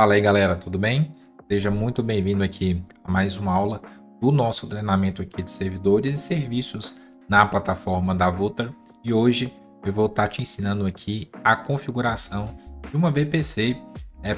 Fala aí, galera, tudo bem? Seja muito bem-vindo aqui a mais uma aula do nosso treinamento aqui de servidores e serviços na plataforma da Voter. E hoje eu vou estar te ensinando aqui a configuração de uma VPC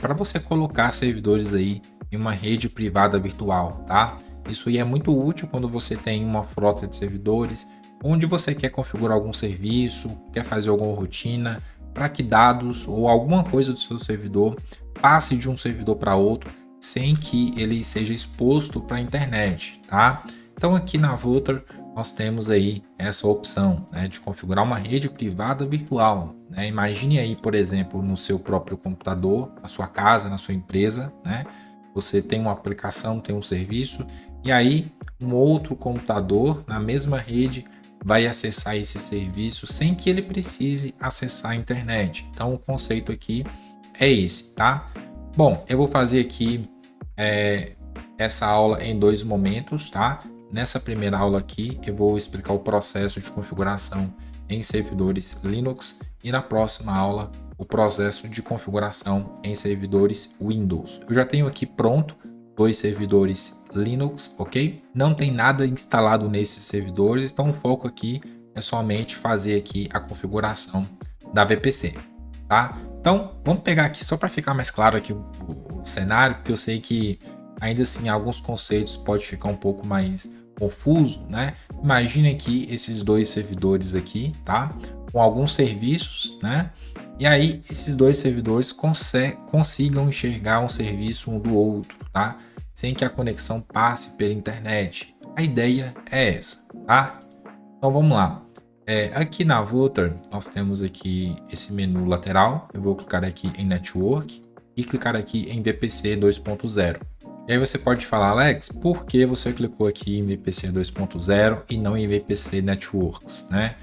para você colocar servidores aí em uma rede privada virtual, tá? Isso aí é muito útil quando você tem uma frota de servidores, onde você quer configurar algum serviço, quer fazer alguma rotina, para que dados ou alguma coisa do seu servidor passe de um servidor para outro sem que ele seja exposto para a internet, tá? Então aqui na Voter nós temos aí essa opção, né, de configurar uma rede privada virtual, né? Imagine aí, por exemplo, no seu próprio computador, na sua casa, na sua empresa, né? Você tem uma aplicação, tem um serviço e aí um outro computador na mesma rede vai acessar esse serviço sem que ele precise acessar a internet. Então o conceito aqui é esse, tá? Bom, eu vou fazer aqui essa aula em dois momentos, tá? Nessa primeira aula aqui, eu vou explicar o processo de configuração em servidores Linux e na próxima aula, o processo de configuração em servidores Windows. Eu já tenho aqui pronto dois servidores Linux, ok? Não tem nada instalado nesses servidores, então o foco aqui é somente fazer aqui a configuração da VPC, tá? Então, vamos pegar aqui só para ficar mais claro aqui o cenário, porque eu sei que ainda assim alguns conceitos pode ficar um pouco mais confuso, né? Imagine aqui esses dois servidores aqui, tá? Com alguns serviços, né? E aí esses dois servidores consigam enxergar um serviço um do outro, tá? Sem que a conexão passe pela internet. A ideia é essa, tá? Então vamos lá. Aqui na Voter nós temos aqui esse menu lateral. Eu vou clicar aqui em Network e clicar aqui em VPC 2.0. E aí você pode falar, Alex, por que você clicou aqui em VPC 2.0 e não em VPC Networks, né?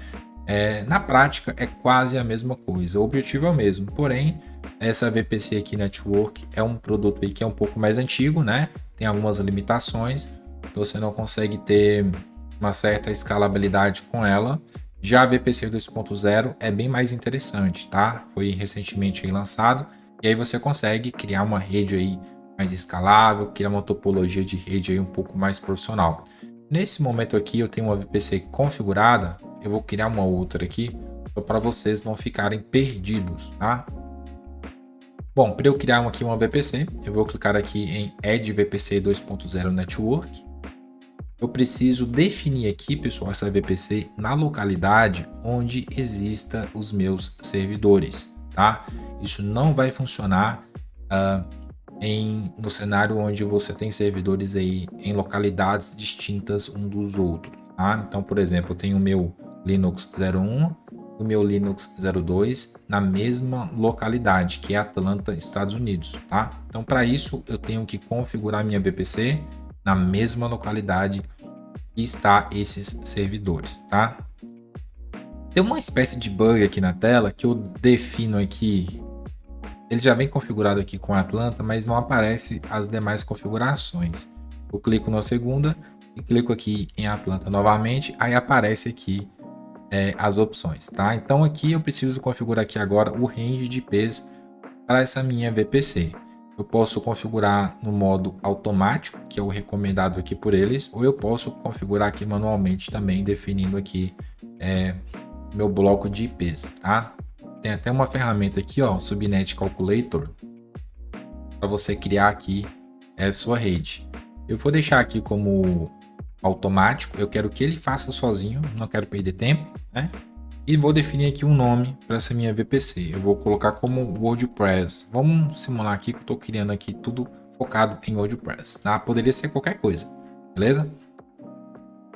Na prática é quase a mesma coisa, o objetivo é o mesmo, porém essa VPC aqui Network é um produto aí que é um pouco mais antigo, né? Tem algumas limitações, você não consegue ter uma certa escalabilidade com ela. Já a VPC 2.0 é bem mais interessante, tá? Foi recentemente aí lançado e aí você consegue criar uma rede aí mais escalável, criar uma topologia de rede aí um pouco mais profissional. Nesse momento aqui eu tenho uma VPC configurada, eu vou criar uma outra aqui para vocês não ficarem perdidos, tá? Bom, para eu criar aqui uma VPC, eu vou clicar aqui em Add VPC 2.0 Network. Eu preciso definir aqui, pessoal, essa VPC na localidade onde exista os meus servidores, tá? Isso não vai funcionar no cenário onde você tem servidores aí em localidades distintas um dos outros, tá? Então, por exemplo, eu tenho o meu Linux 01 e o meu Linux 02 na mesma localidade, que é Atlanta, Estados Unidos, tá? Então, para isso, eu tenho que configurar minha VPC na mesma localidade que está esses servidores, tá? Tem uma espécie de bug aqui na tela que eu defino aqui. Ele já vem configurado aqui com Atlanta, mas não aparece as demais configurações. Eu clico na segunda e clico aqui em Atlanta novamente, aí aparece aqui as opções, tá? Então aqui eu preciso configurar aqui agora o range de IPs para essa minha VPC. Eu posso configurar no modo automático, que é o recomendado aqui por eles, ou eu posso configurar aqui manualmente também, definindo aqui meu bloco de IPs, tá? Tem até uma ferramenta aqui, ó, Subnet Calculator, para você criar aqui sua rede. Eu vou deixar aqui como automático, eu quero que ele faça sozinho, não quero perder tempo, né? E vou definir aqui um nome para essa minha VPC. Eu vou colocar como WordPress. Vamos simular aqui que eu estou criando aqui tudo focado em WordPress, tá? Poderia ser qualquer coisa, beleza?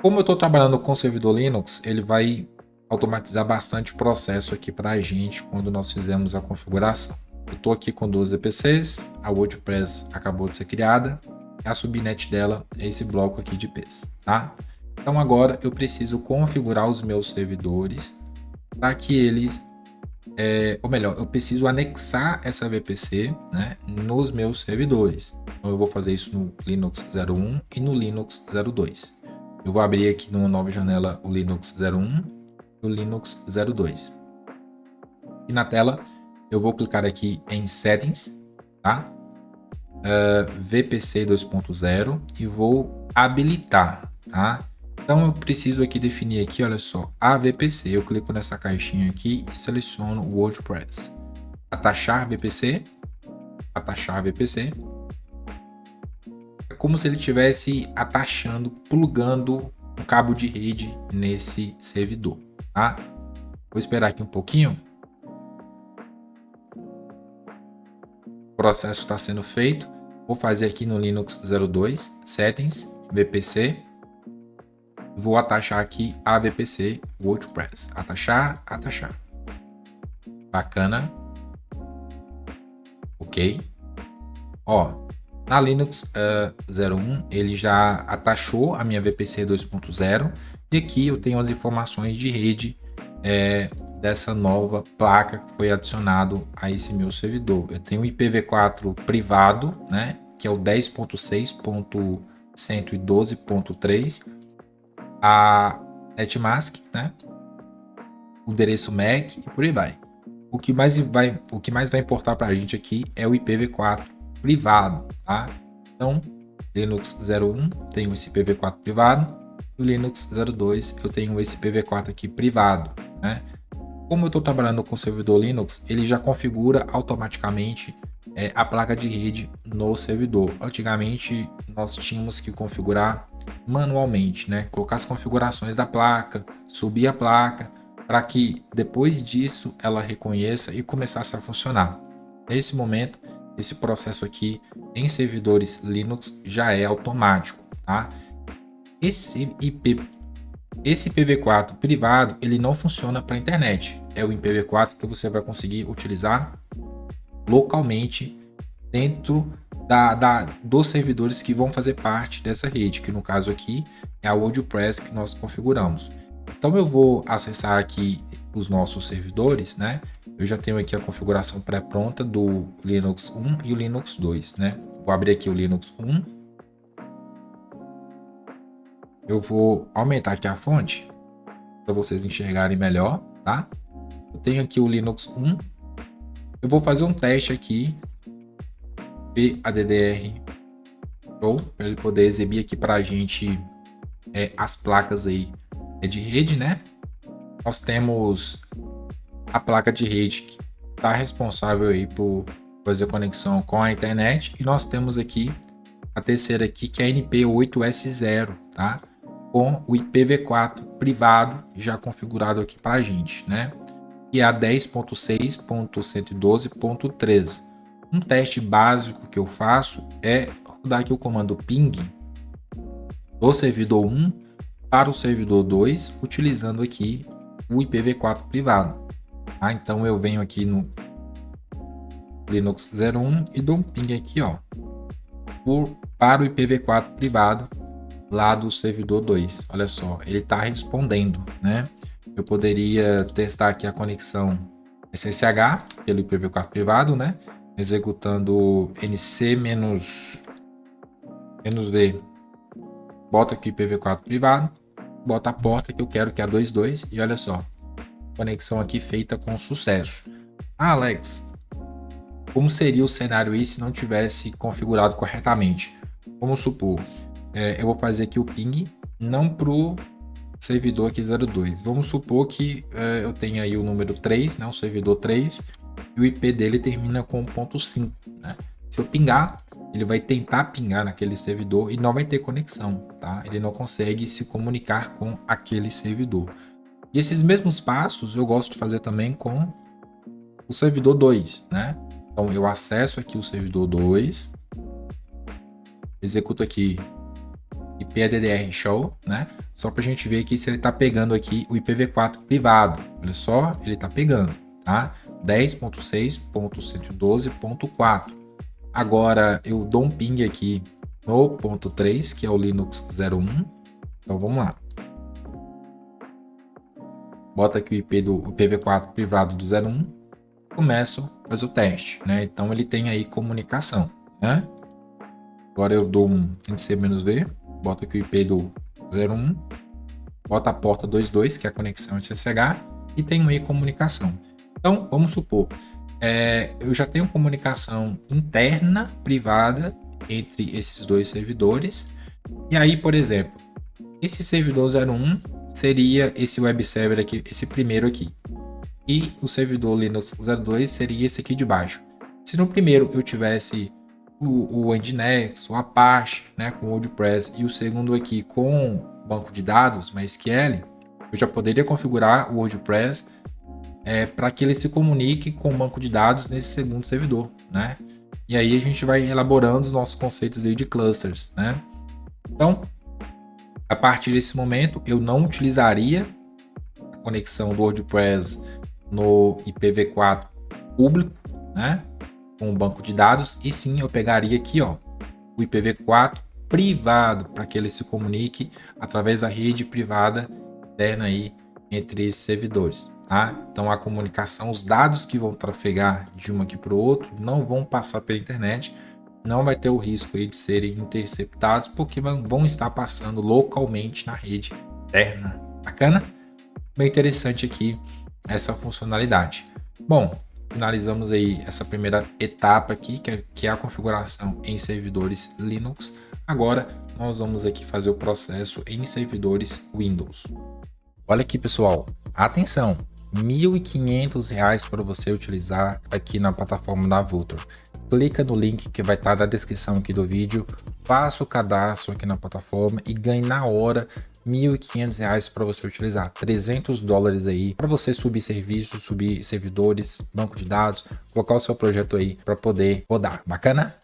Como eu estou trabalhando com servidor Linux, ele vai automatizar bastante o processo aqui para a gente quando nós fizermos a configuração. Eu estou aqui com duas VPCs, a WordPress acabou de ser criada, e a subnet dela é esse bloco aqui de IPs, tá? Então agora eu preciso configurar os meus servidores para que eles, ou melhor, eu preciso anexar essa VPC, né, nos meus servidores. Então eu vou fazer isso no Linux 01 e no Linux 02. Eu vou abrir aqui numa nova janela o Linux 01 e o Linux 02. E na tela eu vou clicar aqui em Settings, tá? VPC 2.0 e vou habilitar, tá? Então eu preciso aqui definir aqui, olha só, a VPC. Eu clico nessa caixinha aqui e seleciono o WordPress. Atachar VPC, atachar VPC. É como se ele estivesse atachando, plugando um cabo de rede nesse servidor, tá? Vou esperar aqui um pouquinho. O processo está sendo feito. Vou fazer aqui no Linux 02, Settings, VPC. Vou atachar aqui a VPC WordPress. Atachar, atachar. Bacana. Ok. Ó, na Linux 01 ele já atachou a minha VPC 2.0 e aqui eu tenho as informações de rede dessa nova placa que foi adicionado a esse meu servidor. Eu tenho o IPv4 privado, né, que é o 10.6.112.3, a netmask, né, o endereço MAC e por aí vai. O que mais vai importar para a gente aqui é o IPv4 privado, tá? Então, Linux 01 tem esse IPv4 privado, e o Linux 02 eu tenho esse IPv4 aqui privado, né? Como eu estou trabalhando com o servidor Linux, ele já configura automaticamente a placa de rede no servidor. Antigamente nós tínhamos que configurar manualmente, né? Colocar as configurações da placa, subir a placa, para que depois disso ela reconheça e começasse a funcionar. Nesse momento, esse processo aqui em servidores Linux já é automático, tá? Esse IPv4 privado, ele não funciona para a internet. É o IPv4 que você vai conseguir utilizar localmente dentro dos servidores que vão fazer parte dessa rede, que no caso aqui é a WordPress que nós configuramos. Então eu vou acessar aqui os nossos servidores, né? Eu já tenho aqui a configuração pré-pronta do Linux 1 e o Linux 2, né? Vou abrir aqui o Linux 1. Eu vou aumentar aqui a fonte para vocês enxergarem melhor, tá? Eu tenho aqui o Linux 1. Eu vou fazer um teste aqui PADDR Show para ele poder exibir aqui para a gente as placas aí de rede, né? Nós temos a placa de rede que está responsável aí por fazer conexão com a internet, e nós temos aqui a terceira aqui que é a NP8S0, tá? Com o IPv4 privado já configurado aqui para a gente, né? E a 10.6.112.13. Um teste básico que eu faço é rodar aqui o comando ping do servidor 1 para o servidor 2, utilizando aqui o IPv4 privado. Tá? Então eu venho aqui no Linux 01 e dou um ping aqui, ó, para o IPv4 privado lá do servidor 2. Olha só, ele está respondendo, né? Eu poderia testar aqui a conexão SSH pelo IPv4 privado, né? Executando nc-v, bota aqui o IPv4 privado, bota a porta que eu quero, que é a 22, e olha só, conexão aqui feita com sucesso. Ah, Alex, como seria o cenário aí se não tivesse configurado corretamente? Vamos supor, eu vou fazer aqui o ping, não para o servidor aqui 02. Vamos supor que eu tenha aí o número 3, né, o servidor 3, e o IP dele termina com 1.5. Né? Se eu pingar, ele vai tentar pingar naquele servidor e não vai ter conexão, tá? Ele não consegue se comunicar com aquele servidor. E esses mesmos passos eu gosto de fazer também com o servidor 2, né? Então eu acesso aqui o servidor 2, executo aqui PADDR show, né? Só para a gente ver aqui se ele está pegando aqui o IPv4 privado. Olha só, ele está pegando, tá? 10.6.112.4. Agora eu dou um ping aqui no ponto 3, que é o Linux 01. Então vamos lá. Bota aqui o IP do IPv4 privado do 01. Começo a fazer o teste, né? Então ele tem aí comunicação, né? Agora eu dou um nc-v, boto aqui o IP do 01, bota a porta 22, que é a conexão SSH, e tenho aí comunicação. Então, vamos supor, eu já tenho comunicação interna, privada, entre esses dois servidores. E aí, por exemplo, esse servidor 01 seria esse web server aqui, esse primeiro aqui. E o servidor Linux 02 seria esse aqui de baixo. Se no primeiro eu tivesse o Nginx, o Apache, né, com o WordPress, e o segundo aqui com banco de dados, MySQL, eu já poderia configurar o WordPress para que ele se comunique com o banco de dados nesse segundo servidor, né? E aí a gente vai elaborando os nossos conceitos aí de clusters, né? Então, a partir desse momento, eu não utilizaria a conexão do WordPress no IPv4 público, né? Com o banco de dados, e sim eu pegaria aqui, ó, o IPv4 privado para que ele se comunique através da rede privada interna aí entre esses servidores, tá? Então a comunicação, os dados que vão trafegar de um aqui para o outro não vão passar pela internet, não vai ter o risco aí de serem interceptados, porque vão estar passando localmente na rede interna. Bacana? Bem interessante aqui essa funcionalidade. Bom, finalizamos aí essa primeira etapa aqui, que é a configuração em servidores Linux. Agora nós vamos aqui fazer o processo em servidores Windows. Olha aqui, pessoal, atenção, R$ 1.500 para você utilizar aqui na plataforma da Vultr. Clica no link que vai estar na descrição aqui do vídeo, faça o cadastro aqui na plataforma e ganhe na hora R$ 1.500 para você utilizar, $300 aí para você subir serviços, subir servidores, banco de dados, colocar o seu projeto aí para poder rodar. Bacana?